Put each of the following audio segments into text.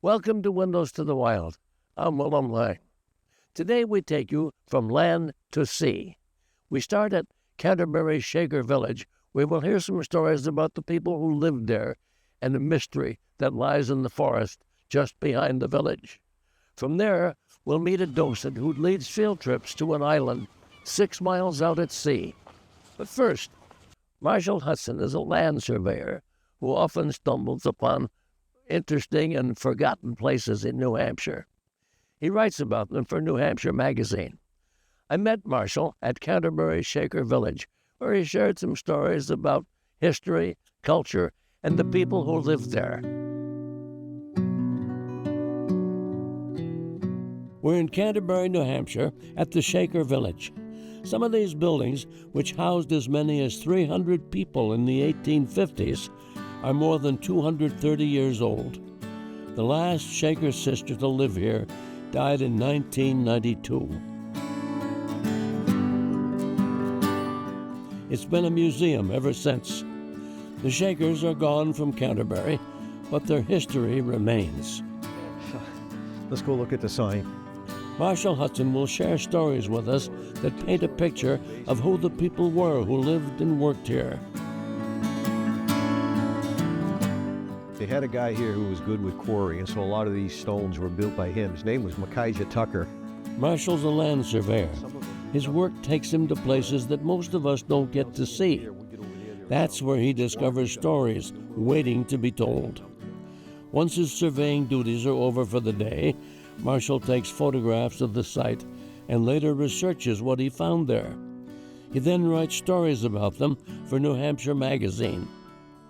Welcome to Windows to the Wild. I'm Willem Lang. Today we take you from land to sea. We start at Canterbury's Shaker Village, where we'll hear some stories about the people who lived there and the mystery that lies in the forest just behind the village. From there, we'll meet a docent who leads field trips to an island 6 miles out at sea. But first, Marshall Hudson is a land surveyor who often stumbles upon interesting and forgotten places in New Hampshire. He writes about them for New Hampshire Magazine. I met Marshall at Canterbury's Shaker Village, where he shared some stories about history, culture, and the people who lived there. We're in Canterbury, New Hampshire, at the Shaker Village. Some of these buildings, which housed as many as 300 people in the 1850s, are more than 230 years old. The last Shaker sister to live here died in 1992. It's been a museum ever since. The Shakers are gone from Canterbury, but their history remains. Let's go look at the sign. Marshall Hudson will share stories with us that paint a picture of who the people were who lived and worked here. They had a guy here who was good with quarry, and so a lot of these stones were built by him. His name was Micaiah Tucker. Marshall's a land surveyor. His work takes him to places that most of us don't get to see. That's where he discovers stories waiting to be told. Once his surveying duties are over for the day, Marshall takes photographs of the site and later researches what he found there. He then writes stories about them for New Hampshire Magazine.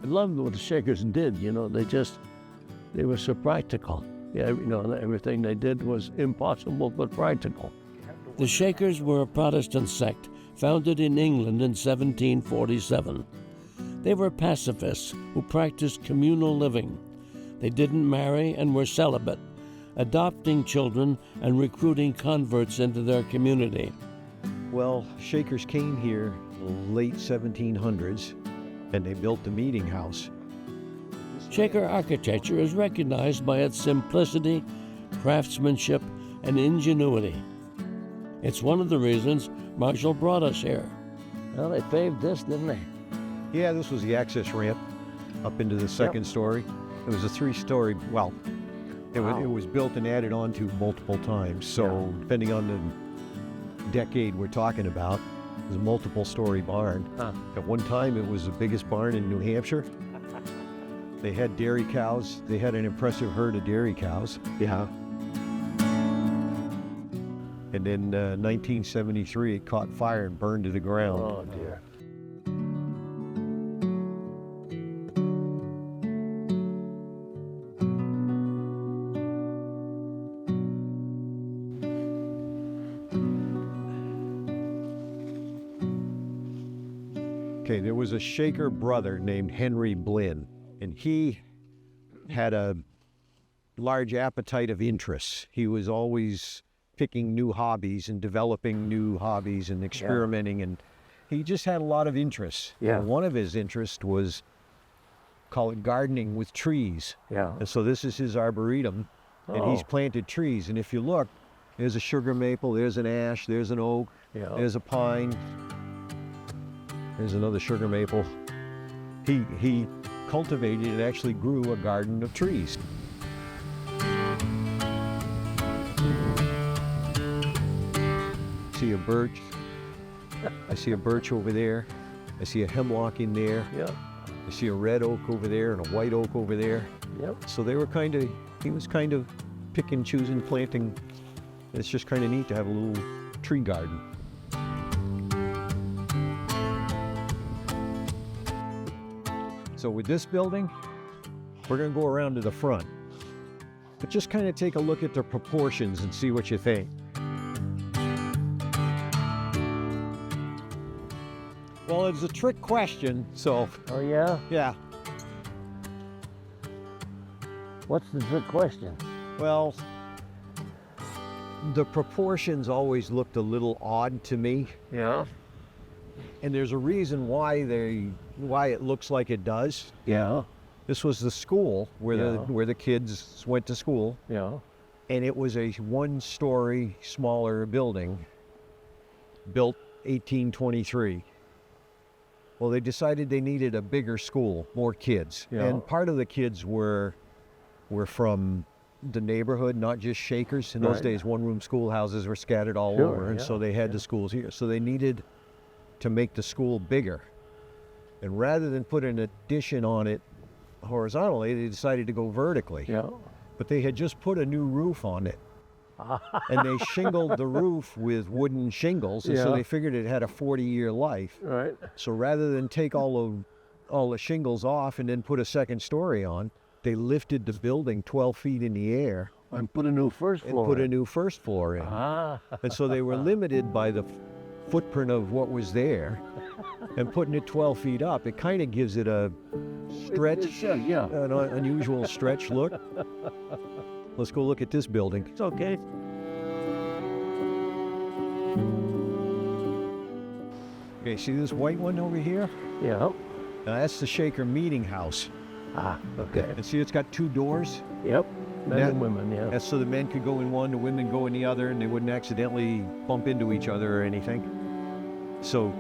I loved what the Shakers did, they were so practical. Everything they did was impossible but practical. The Shakers were a Protestant sect founded in England in 1747. They were pacifists who practiced communal living. They didn't marry and were celibate, adopting children and recruiting converts into their community. Well, Shakers came here in the late 1700s, and they built the meeting house. Shaker architecture is recognized by its simplicity, craftsmanship, and ingenuity. It's one of the reasons Marshall brought us here. Well, they paved this, didn't they? Yeah, this was the access ramp up into the second story. It was a 3-story, it was built and added on to multiple times. So depending on the decade we're talking about, it was a multiple-story barn. At one time, it was the biggest barn in New Hampshire. They had dairy cows. They had an impressive herd of dairy cows. Yeah. And in 1973, it caught fire and burned to the ground. Oh, dear. Okay, there was a Shaker brother named Henry Blinn, and he had a large appetite of interests. He was always picking new hobbies and developing new hobbies and experimenting, and he just had a lot of interests. Yeah. And one of his interests was, call it gardening with trees. Yeah. And so this is his arboretum, and he's planted trees. And if you look, there's a sugar maple, there's an ash, there's an oak, there's a pine. There's another sugar maple. He cultivated and actually grew a garden of trees. See a birch. I see a birch over there. I see a hemlock in there. Yeah. I see a red oak over there and a white oak over there. Yep. So he was kind of picking, choosing, planting. It's just kind of neat to have a little tree garden. So with this building, we're going to go around to the front. But just kind of take a look at the proportions and see what you think. Well, it's a trick question, so... Oh, yeah? Yeah. What's the trick question? Well, the proportions always looked a little odd to me. Yeah. And there's a reason why it looks like it does. Yeah. This was the school where Yeah. the kids went to school, Yeah. and it was a one-story smaller building, built 1823. Well, they decided they needed a bigger school, more kids, Yeah. and part of the kids were from the neighborhood, not just Shakers. In those Right. days, one-room schoolhouses were scattered all Sure, over, and yeah, so they had the schools here. So they needed to make the school bigger. And rather than put an addition on it horizontally, they decided to go vertically. Yeah. But they had just put a new roof on it. And they shingled the roof with wooden shingles, and so Yeah. they figured it had a 40-year life. Right. So rather than take all the shingles off and then put a second story on, they lifted the building 12 feet in the air And put a new first and floor put a in. new first floor in. Ah. And so they were limited by the footprint of what was there. And putting it 12 feet up, it kind of gives it a stretch, Yeah. an unusual stretch look. Let's go look at this building. It's okay. Okay, see this white one over here? Yeah. Now that's the Shaker Meeting House. Ah. Okay. And see it's got two doors? Yep. Men That- and women. Yeah. That's so the men could go in one, the women go in the other, and they wouldn't accidentally bump into each other or anything. So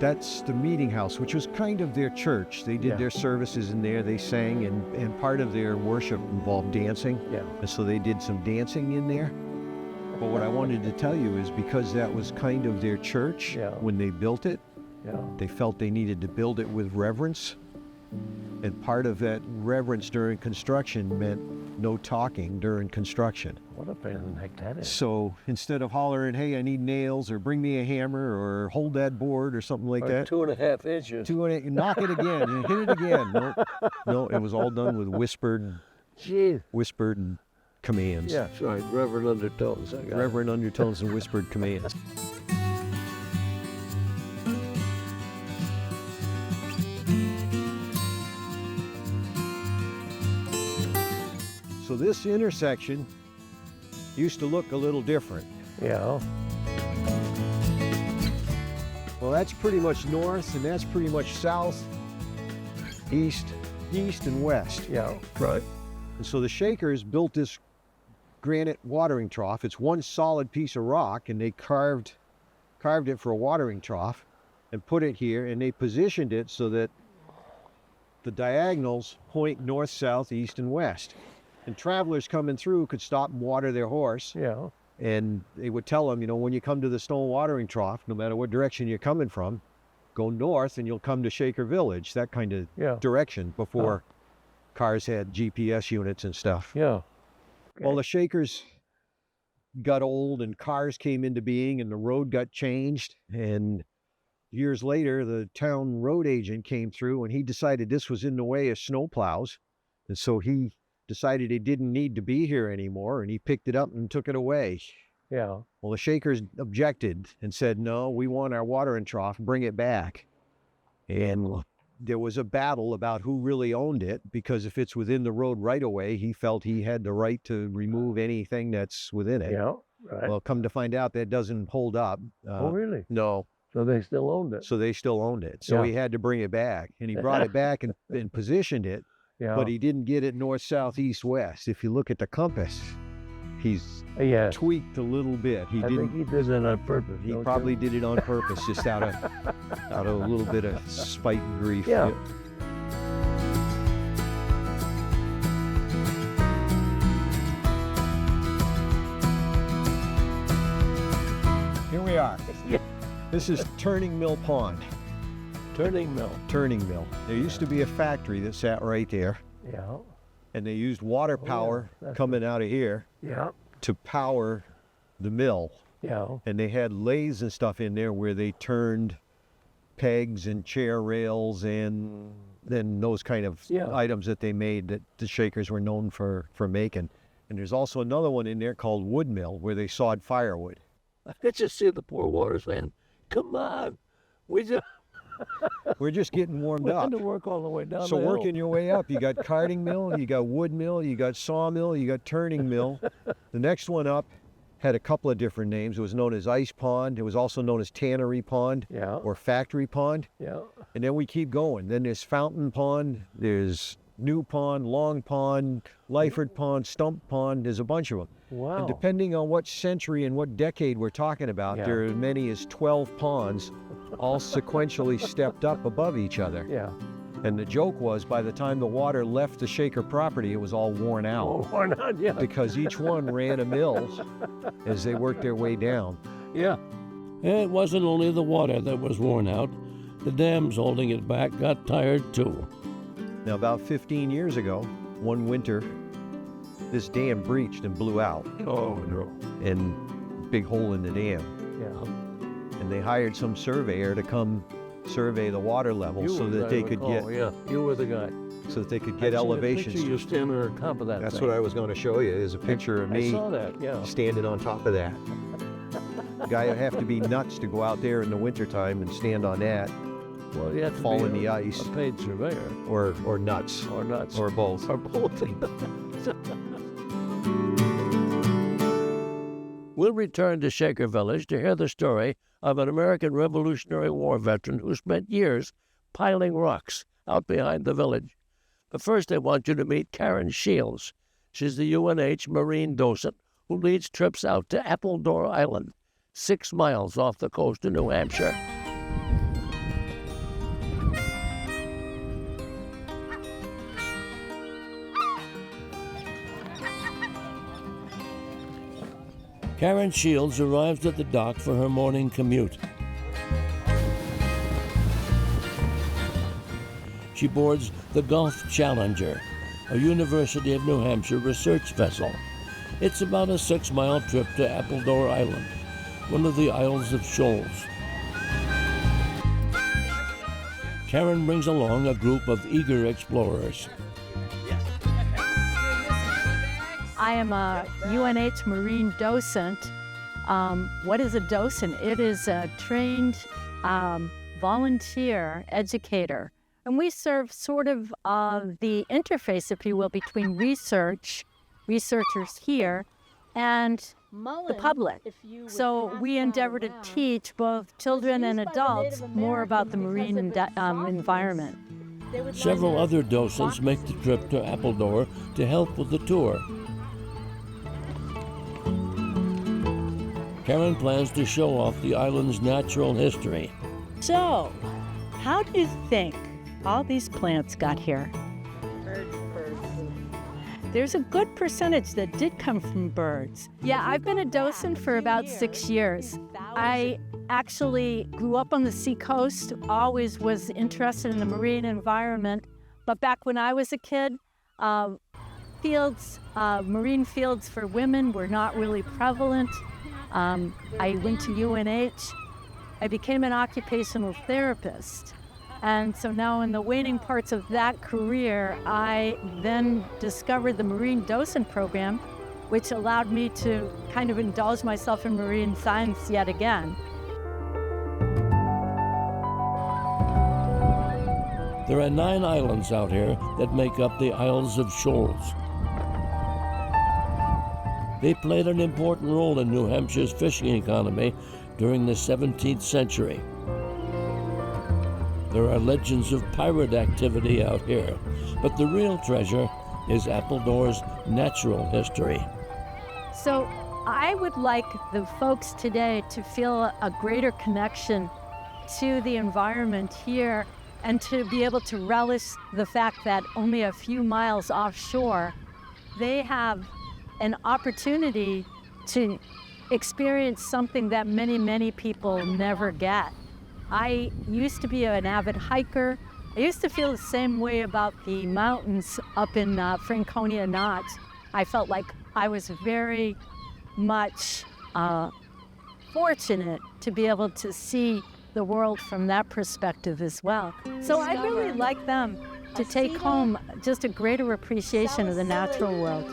that's the meeting house, which was kind of their church. They did Yeah. their services in there, they sang, and part of their worship involved dancing. Yeah. And so they did some dancing in there. But what I wanted to tell you is because that was kind of their church Yeah. when they built it, Yeah. they felt they needed to build it with reverence. And part of that reverence during construction meant no talking during construction. What a pain in the neck that is. So instead of hollering, hey, I need nails, or bring me a hammer, or hold that board, or something like that, 2.5 inches. knock it again, and hit it again. No, it was all done with whispered Jeez. commands. Yeah. Sorry. Reverend undertones. I got it. Reverent undertones and whispered commands. So this intersection used to look a little different. Yeah. Well, that's pretty much north, and that's pretty much south, east, and west. Yeah. Right. And so the Shakers built this granite watering trough. It's one solid piece of rock, and they carved it for a watering trough and put it here, and they positioned it so that the diagonals point north, south, east, and west. And travelers coming through could stop and water their horse. Yeah. And they would tell them, when you come to the stone watering trough, no matter what direction you're coming from, go north and you'll come to Shaker Village, that kind of Yeah. direction before cars had GPS units and stuff. Yeah. Well, the Shakers got old and cars came into being and the road got changed. And years later, the town road agent came through and he decided this was in the way of snowplows. And so he decided it didn't need to be here anymore, and he picked it up and took it away. Yeah. Well, the Shakers objected and said, no, we want our watering trough, bring it back. And there was a battle about who really owned it, because if it's within the road right away, he felt he had the right to remove anything that's within it. Yeah. Right. Well, come to find out, that doesn't hold up. Oh, really? No. So they still owned it. So they still owned it. So Yeah. he had to bring it back. And he brought it back and positioned it, Yeah. but he didn't get it north, south, east, west. If you look at the compass, he's Yeah. tweaked a little bit. He I didn't. think he did it on purpose. He don't probably you? did it on purpose, just out of a little bit of spite and grief. Yeah. Here we are. Yeah. This is Turning Mill Pond. Turning mill. Turning Mill. There used to be a factory that sat right there, Yeah. and they used water yeah, power that's coming out of here Yeah. to power the mill. Yeah. And they had lathes and stuff in there where they turned pegs and chair rails and then those kind of Yeah. items that they made that the Shakers were known for making. And there's also another one in there called Wood Mill where they sawed firewood. I could just see the poor water saying, "Come on, we just We're just getting warmed we up. had to work all the way down So the hill." working your way up, you got carding mill, you got wood mill, you got sawmill, you got turning mill. The next one up had a couple of different names. It was known as Ice Pond. It was also known as Tannery Pond Yeah. or Factory Pond. Yeah. And then we keep going. Then there's Fountain Pond, there's New Pond, Long Pond, Lyford Pond, Stump Pond. There's a bunch of them. Wow. And depending on what century and what decade we're talking about, Yeah. there are as many as 12 ponds all sequentially stepped up above each other. Yeah. And the joke was, by the time the water left the Shaker property, it was all worn out. Oh, why not? Yeah. Because each one ran a mill as they worked their way down. Yeah. It wasn't only the water that was worn out. The dams holding it back got tired too. Now, about 15 years ago, one winter, this dam breached and blew out, Oh, no. and big hole in the dam. Yeah. And they hired some surveyor to come survey the water level so that they could get Yeah, you were the guy. elevations. You standing on top of that That's thing. what I was going to show you, is a picture of I me saw that, yeah. standing on top of that. Guy would have to be nuts to go out there in the wintertime and stand on that, Well, you have to fall be in the ice, a paid surveyor. or nuts, Or nuts. or both. Or both. We'll return to Shaker Village to hear the story of an American Revolutionary War veteran who spent years piling rocks out behind the village. But first, I want you to meet Karen Shields. She's the UNH Marine docent who leads trips out to Appledore Island, 6 miles off the coast of New Hampshire. Karen Shields arrives at the dock for her morning commute. She boards the Gulf Challenger, a University of New Hampshire research vessel. It's about a 6-mile trip to Appledore Island, one of the Isles of Shoals. Karen brings along a group of eager explorers. I am a UNH Marine docent. What is a docent? It is a trained volunteer educator. And we serve sort of the interface, if you will, between researchers here and the public. So we endeavor to teach both children and adults more about the marine environment. Several other docents make the trip to Appledore to help with the tour. Karen plans to show off the island's natural history. So, how do you think all these plants got here? There's a good percentage that did come from birds. Yeah, I've been a docent for about 6 years. I actually grew up on the seacoast, always was interested in the marine environment. But back when I was a kid, marine fields for women were not really prevalent. I went to UNH. I became an occupational therapist. And so now in the waning parts of that career, I then discovered the Marine Docent Program, which allowed me to kind of indulge myself in marine science yet again. There are 9 islands out here that make up the Isles of Shoals. They played an important role in New Hampshire's fishing economy during the 17th century. There are legends of pirate activity out here, but the real treasure is Appledore's natural history. So I would like the folks today to feel a greater connection to the environment here and to be able to relish the fact that only a few miles offshore, they have an opportunity to experience something that many, many people never get. I used to be an avid hiker. I used to feel the same way about the mountains up in Franconia Knot. I felt like I was very much fortunate to be able to see the world from that perspective as well. So I'd really like them to take home just a greater appreciation of the natural world.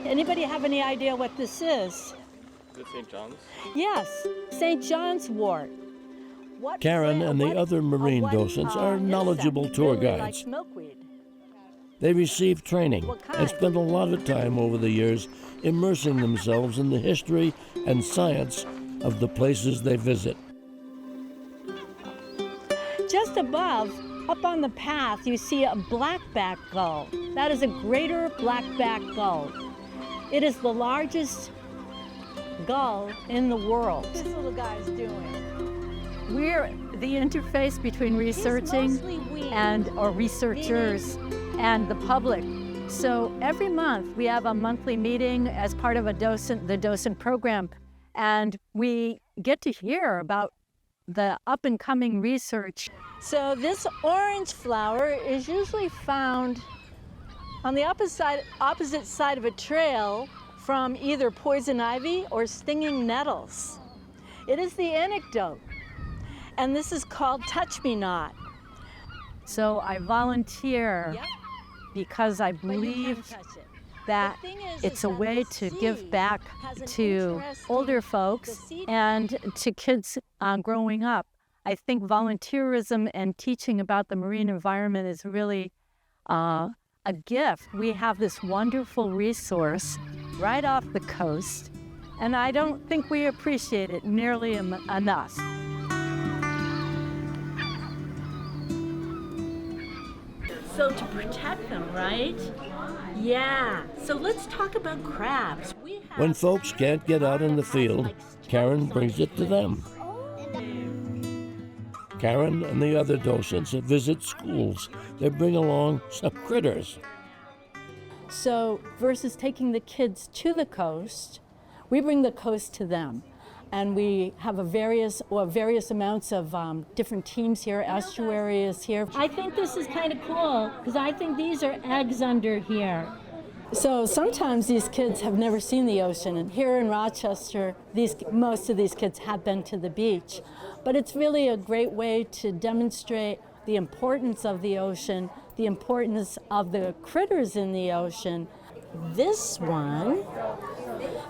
Anybody have any idea what this is? Is it St. John's? Yes, St. John's wort. Karen and the other marine docents are knowledgeable tour guides. Like milkweed. They receive training What kind? and spend a lot of time over the years immersing themselves in the history and science of the places they visit. just above, up on the path, you see a blackback gull. That is a greater blackback gull. It is the largest gull in the world. What this little guy's doing? We're the interface between researching or researchers and the public. So every month we have a monthly meeting as part of the docent program, and we get to hear about the up-and-coming research. So this orange flower is usually found on the opposite side of a trail from either poison ivy or stinging nettles. It is the anecdote, and this is called Touch Me Not. So I volunteer because I believe that it's a way to give back to older folks and to kids growing up. I think volunteerism and teaching about the marine environment is really a gift. We have this wonderful resource right off the coast, and I don't think we appreciate it nearly enough. So to protect them, right? Yeah. So let's talk about crabs. When folks can't get out in the field, Karen brings it to them. Karen and the other docents visit schools. They bring along some critters. So versus taking the kids to the coast, we bring the coast to them. And we have various amounts of different teams here. Estuary is here. I think this is kind of cool because I think these are eggs under here. So sometimes these kids have never seen the ocean, and here in Rochester, most of these kids have been to the beach. But it's really a great way to demonstrate the importance of the ocean, the importance of the critters in the ocean. This one,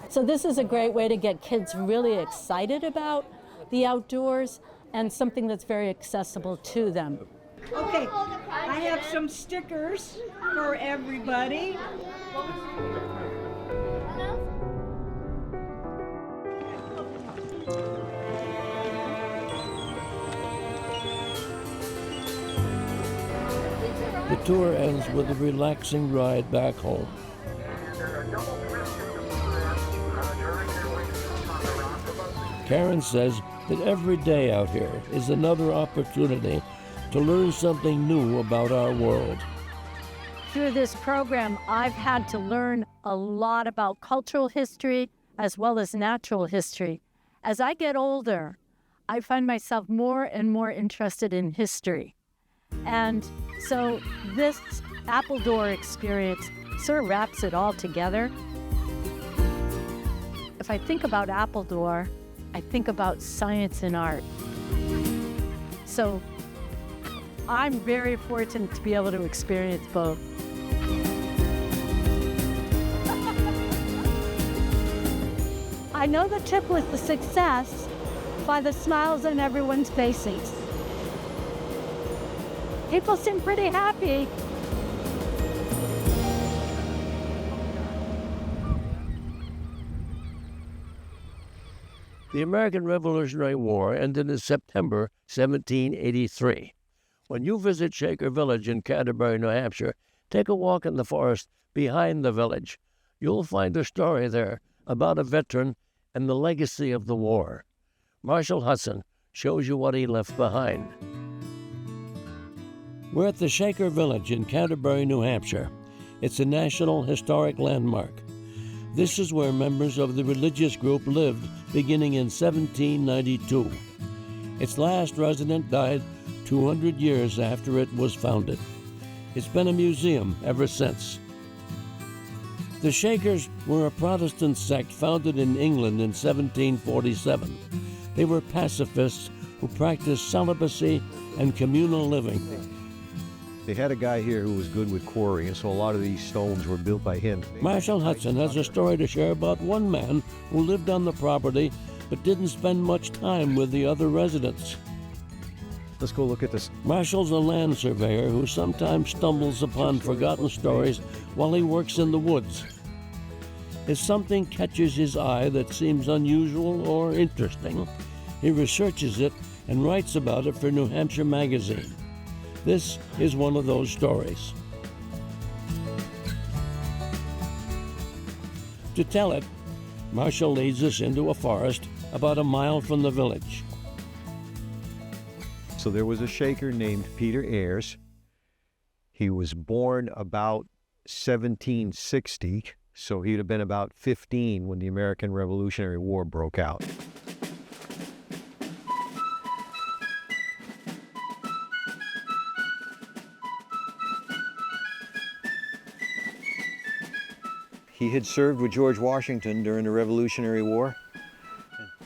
so this is a great way to get kids really excited about the outdoors and something that's very accessible to them. Okay, I have some stickers for everybody. The tour ends with a relaxing ride back home. Karen says that every day out here is another opportunity to learn something new about our world. Through this program, I've had to learn a lot about cultural history as well as natural history. As I get older, I find myself more and more interested in history. And so this Appledore experience sort of wraps it all together. If I think about Appledore, I think about science and art. So I'm very fortunate to be able to experience both. I know the trip was a success by the smiles on everyone's faces. People seem pretty happy. The American Revolutionary War ended in September 1783. When you visit Shaker Village in Canterbury, New Hampshire, take a walk in the forest behind the village. You'll find a story there about a veteran and the legacy of the war. Marshall Hudson shows you what he left behind. We're at the Shaker Village in Canterbury, New Hampshire. It's a National Historic Landmark. This is where members of the religious group lived beginning in 1792. Its last resident died 200 years after it was founded. It's been a museum ever since. The Shakers were a Protestant sect founded in England in 1747. They were pacifists who practiced celibacy and communal living. They had a guy here who was good with quarry, and so a lot of these stones were built by him. Marshall Hudson has a story to share about one man who lived on the property but didn't spend much time with the other residents. Let's go look at this. Marshall's a land surveyor who sometimes stumbles upon forgotten stories while he works in the woods. If something catches his eye that seems unusual or interesting, he researches it and writes about it for New Hampshire Magazine. This is one of those stories. To tell it, Marshall leads us into a forest about a mile from the village. So there was a Shaker named Peter Ayres. He was born about 1760, so he'd have been about 15 when the American Revolutionary War broke out. He had served with George Washington during the Revolutionary War,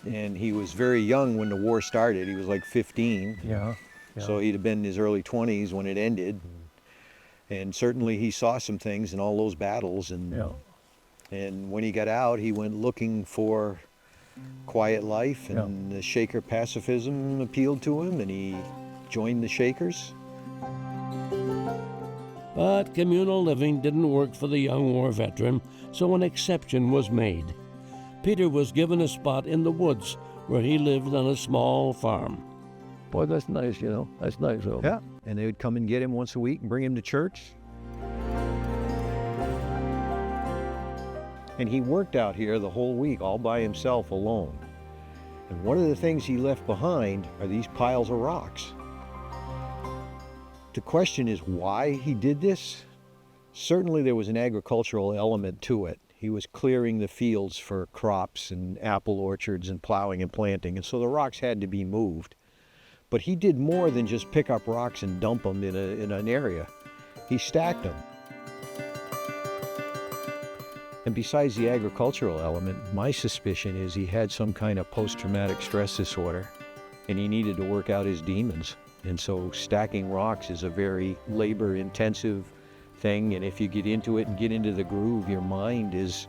and he was very young when the war started. He was like 15, so he'd have been in his early 20s when it ended. And certainly he saw some things in all those battles, and when he got out, he went looking for quiet life, and the Shaker pacifism appealed to him, and he joined the Shakers. But communal living didn't work for the young war veteran, so an exception was made. Peter was given a spot in the woods where he lived on a small farm. Boy, that's nice, That's nice. Yeah, and they would come and get him once a week and bring him to church. And he worked out here the whole week all by himself alone. And one of the things he left behind are these piles of rocks. The question is why he did this. Certainly there was an agricultural element to it. He was clearing the fields for crops and apple orchards and plowing and planting, and so the rocks had to be moved. But he did more than just pick up rocks and dump them in an area. He stacked them. And besides the agricultural element, my suspicion is he had some kind of post-traumatic stress disorder, and he needed to work out his demons. And so stacking rocks is a very labor-intensive thing, and if you get into it and get into the groove, your mind is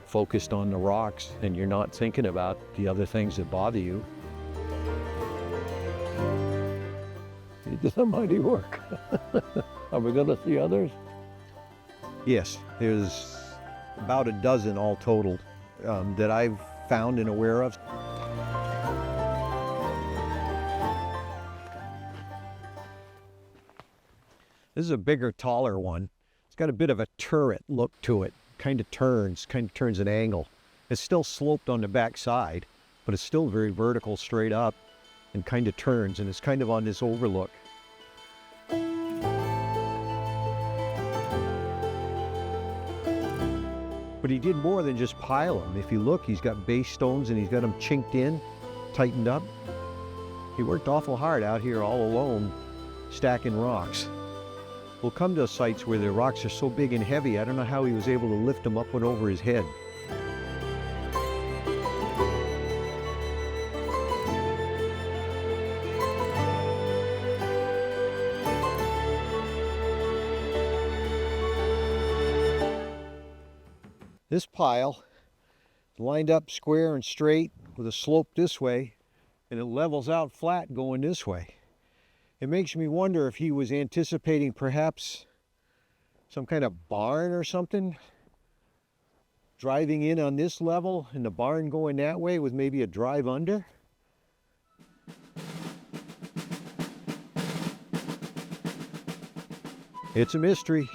focused on the rocks, and you're not thinking about the other things that bother you. He did some mighty work. Are we going to see others? Yes, there's about a dozen all totaled that I've found and aware of. This is a bigger, taller one. It's got a bit of a turret look to it. Kind of turns an angle. It's still sloped on the back side, but it's still very vertical, straight up, and kind of turns, and it's kind of on this overlook. But he did more than just pile them. If you look, he's got base stones and he's got them chinked in, tightened up. He worked awful hard out here all alone, stacking rocks. We'll come to sites where the rocks are so big and heavy, I don't know how he was able to lift them up and over his head. This pile lined up square and straight with a slope this way, and it levels out flat going this way. It makes me wonder if he was anticipating perhaps some kind of barn or something, driving in on this level and the barn going that way with maybe a drive under. It's a mystery.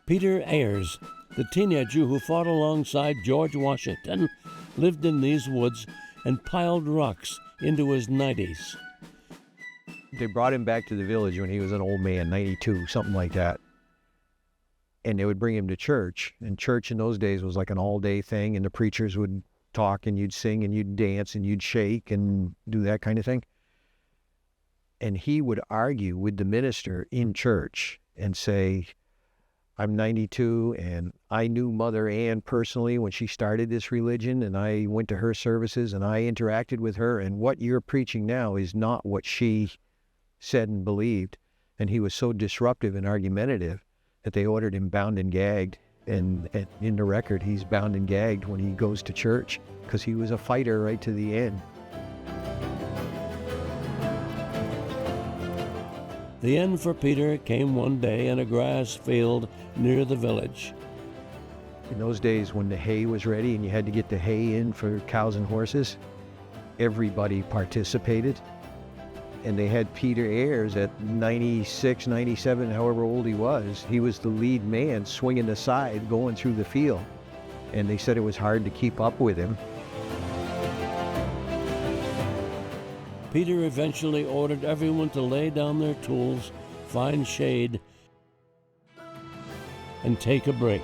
Peter Ayres, the teenager who fought alongside George Washington, lived in these woods and piled rocks into his 90s. They brought him back to the village when he was an old man, 92, something like that. And they would bring him to church. And church in those days was like an all-day thing, and the preachers would talk, and you'd sing, and you'd dance, and you'd shake, and do that kind of thing. And he would argue with the minister in church and say, I'm 92, and I knew Mother Ann personally when she started this religion, and I went to her services, and I interacted with her, and what you're preaching now is not what she said and believed. And he was so disruptive and argumentative that they ordered him bound and gagged, and in the record, he's bound and gagged when he goes to church, because he was a fighter right to the end. The end for Peter came one day in a grass field near the village. In those days when the hay was ready and you had to get the hay in for cows and horses, everybody participated. And they had Peter Ayers at 96, 97, however old he was. He was the lead man swinging the scythe going through the field. And they said it was hard to keep up with him. Peter eventually ordered everyone to lay down their tools, find shade, and take a break.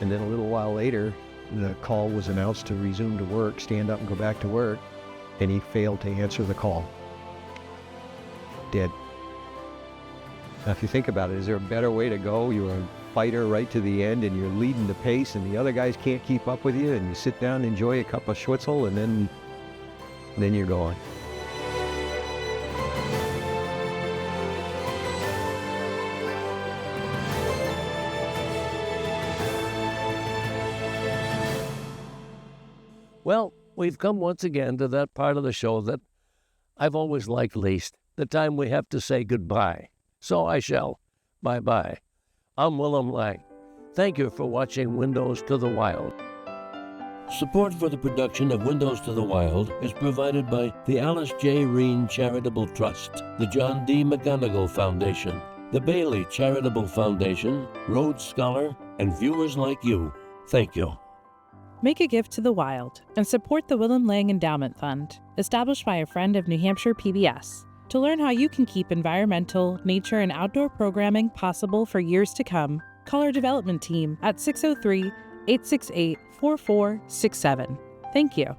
And then a little while later, the call was announced to resume to work, stand up and go back to work. And he failed to answer the call. Dead. Now, if you think about it, is there a better way to go? You're a fighter right to the end and you're leading the pace and the other guys can't keep up with you and you sit down and enjoy a cup of Schwitzel and then you're gone. Well, we've come once again to that part of the show that I've always liked least, the time we have to say goodbye. So I shall. Bye-bye. I'm Willem Lang. Thank you for watching Windows to the Wild. Support for the production of Windows to the Wild is provided by the Alice J. Reen Charitable Trust, the John D. McGonigal Foundation, the Bailey Charitable Foundation, Rhodes Scholar, and viewers like you. Thank you. Make a gift to the wild and support the Willem Lang Endowment Fund, established by a friend of New Hampshire PBS. To learn how you can keep environmental, nature, and outdoor programming possible for years to come, call our development team at 603-868-4467. Thank you.